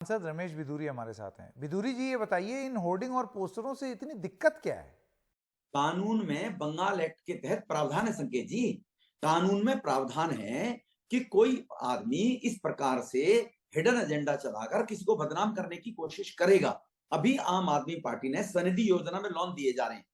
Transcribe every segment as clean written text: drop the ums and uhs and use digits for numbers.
सांसद रमेश बिधूरी हमारे साथ हैं। बिधूरी जी, ये बताइए, इन होर्डिंग और पोस्टरों से इतनी दिक्कत क्या है? कानून में बंगाल एक्ट के तहत प्रावधान है संकेत जी। कानून में प्रावधान है कि कोई आदमी इस प्रकार से हिडन एजेंडा चलाकर किसी को बदनाम करने की कोशिश करेगा। अभी आम आदमी पार्टी ने स्वनिधि योजना में लोन दिए जा रहे हैं।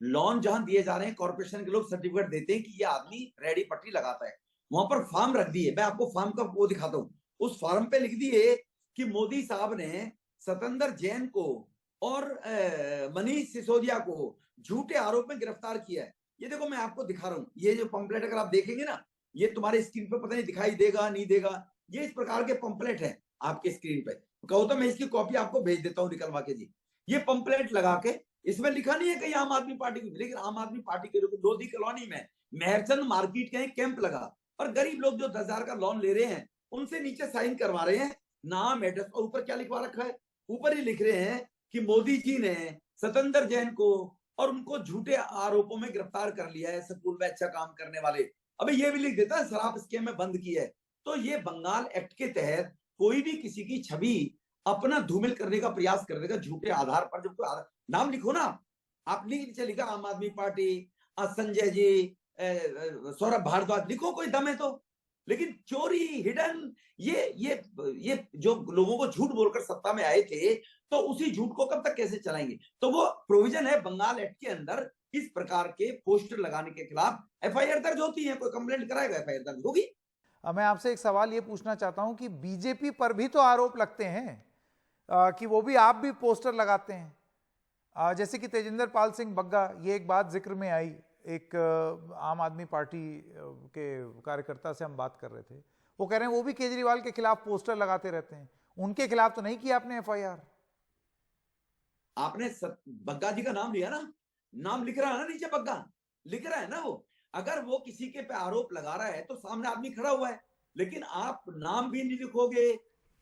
लोन जहां दिए जा रहे हैं, कॉर्पोरेशन के लोग सर्टिफिकेट देते हैं कि ये आदमी रेडी पट्टी लगाता है। वहां पर फॉर्म रख दिए, मैं आपको फॉर्म का वो दिखाता हूं। उस फॉर्म पे लिख दिए कि मोदी साहब ने सतेंद्र जैन को और मनीष सिसोदिया को झूठे आरोप में गिरफ्तार किया है। ये देखो, मैं आपको दिखा रहा हूं, ये जो पंपलेट अगर आप देखेंगे ना, ये तुम्हारे स्क्रीन पे पता नहीं दिखाई देगा नहीं देगा, ये इस प्रकार के पंपलेट है आपके स्क्रीन पे। कहो तो मैं इसकी कॉपी आपको भेज देता हूँ निकलवा के जी। ये पंपलेट लगा के, इसमें लिखा नहीं है कहीं आम आदमी पार्टी की, लेकिन आम आदमी पार्टी के लोग लोधी कॉलोनी में मेहरचंद मार्केट का कैंप लगा और गरीब लोग जो 10,000 का लोन ले रहे हैं उनसे नीचे साइन करवा रहे हैं, नाम एड्रेस, और ऊपर क्या लिखवा रखा है? ऊपर ही लिख रहे हैं कि मोदी जी ने सतेंद्र जैन को और उनको झूठे आरोपों में गिरफ्तार कर लिया है, स्कूल में अच्छा काम करने वाले। अबे ये भी लिख देता है शराब स्कीम में बंद की है। तो ये बंगाल एक्ट के तहत कोई भी किसी की छवि अपना धूमिल करने का प्रयास कर देगा झूठे आधार पर। जब कोई नाम लिखो ना, आप नीचे लिखा आम आदमी पार्टी, संजय जी, सौरभ भारद्वाज, लिखो, कोई दम है तो। लेकिन चोरी, हिडन, ये जो लोगों को झूठ बोलकर सत्ता में आए थे, तो उसी झूठ को कब तक कैसे चलाएंगे? तो वो प्रोविजन है बंगाल एक्ट के अंदर, इस प्रकार के पोस्टर लगाने के खिलाफ एफआईआर दर्ज होती है। कोई कंप्लेंट कराएगा, एफआईआर दर्ज होगी। मैं आपसे एक सवाल ये पूछना चाहता हूं कि बीजेपी पर भी तो आरोप लगते हैं कि वो भी, आप भी पोस्टर लगाते हैं। जैसे कि तेजिंदर पाल सिंह बग्गा, ये एक बात जिक्र में आई, एक आम आदमी पार्टी के कार्यकर्ता से हम बात कर रहे थे, वो कह रहे हैं वो भी केजरीवाल के खिलाफ पोस्टर लगाते रहते हैं। उनके खिलाफ तो नहीं किया आपने एफआईआर? आपने बग्गा जी का नाम लिया ना, नाम लिख रहा है ना नीचे, बग्गा लिख रहा है ना वो। अगर वो किसी के पे आरोप लगा रहा है तो सामने आदमी खड़ा हुआ है, लेकिन आप नाम भी नहीं लिखोगे,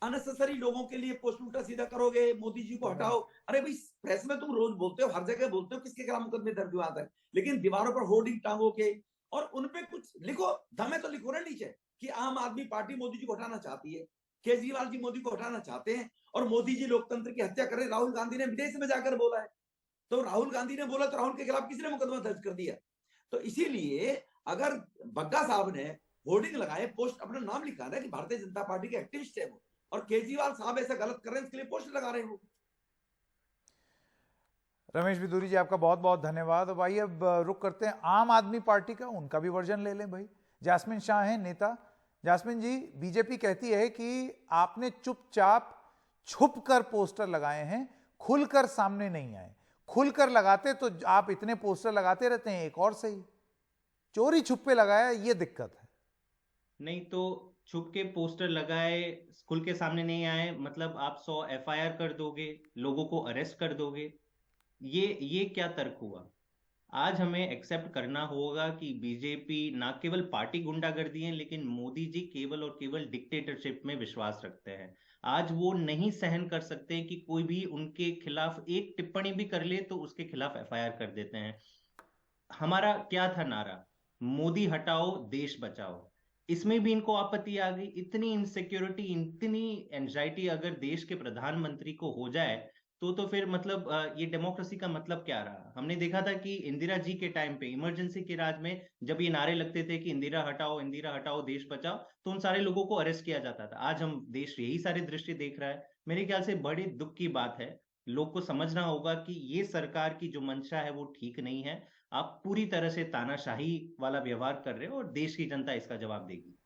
अननेसेसरी लोगों के लिए पोस्ट उल्टा सीधा करोगे, मोदी जी को हटाओ। अरे भाई, प्रेस में तुम रोज बोलते हो, हर जगह बोलते हो किसके खिलाफ मुकदमे दर्ज हुआ है, लेकिन दीवारों पर होर्डिंग टांगो के और उनपे कुछ लिखो, दमे तो लिखो ना नीचे कि आम आदमी पार्टी मोदी जी को हटाना चाहती है, केजरीवाल जी मोदी को हटाना चाहते हैं और मोदी जी लोकतंत्र की हत्या कर रहे। राहुल गांधी ने विदेश में जाकर बोला है, तो राहुल गांधी ने बोला तो राहुल के खिलाफ किसने मुकदमा दर्ज कर दिया? तो इसीलिए अगर बग्गा साहब ने होर्डिंग लगाए, पोस्ट अपना नाम लिखा है कि भारतीय जनता पार्टी के एक्टिविस्ट है वो, और केजरीवाल साहब ऐसा गलत कर रहे हैं, इसके लिए पोस्ट लगा रहे हैं वो। रमेश बिधूरी जी, आपका बहुत बहुत धन्यवाद। अब आइए, अब रुक करते हैं आम आदमी पार्टी का, उनका भी वर्जन ले लें भाई। जास्मिन शाह हैं नेता। जास्मिन जी, बीजेपी कहती है कि आपने चुपचाप छुप कर पोस्टर लगाए हैं, खुलकर सामने नहीं आए। खुलकर लगाते तो आप इतने पोस्टर लगाते रहते हैं, एक और सही, चोरी छुपे लगाया, ये दिक्कत है। नहीं तो छुप के पोस्टर लगाए, खुल के सामने नहीं आए, मतलब आप 100 एफआईआर कर दोगे, लोगों को अरेस्ट कर दोगे? ये क्या तर्क हुआ? आज हमें एक्सेप्ट करना होगा कि बीजेपी ना केवल पार्टी गुंडागर्दी है, लेकिन मोदी जी केवल और केवल डिक्टेटरशिप में विश्वास रखते हैं। आज वो नहीं सहन कर सकते कि कोई भी उनके खिलाफ एक टिप्पणी भी कर ले तो उसके खिलाफ एफआईआर कर देते हैं। हमारा क्या था नारा? मोदी हटाओ, देश बचाओ। इसमें भी इनको आपत्ति आ गई। इतनी इनसिक्योरिटी, इतनी एंजाइटी अगर देश के प्रधानमंत्री को हो जाए तो फिर मतलब ये डेमोक्रेसी का मतलब क्या रहा? हमने देखा था कि इंदिरा जी के टाइम पे, इमरजेंसी के राज में, जब ये नारे लगते थे कि इंदिरा हटाओ, देश बचाओ, तो उन सारे लोगों को अरेस्ट किया जाता था। आज हम देश यही सारे दृश्य देख रहा है। मेरे ख्याल से बड़ी दुख की बात है। लोग को समझना होगा कि ये सरकार की जो मंशा है वो ठीक नहीं है। आप पूरी तरह से तानाशाही वाला व्यवहार कर रहे हो और देश की जनता इसका जवाब देगी।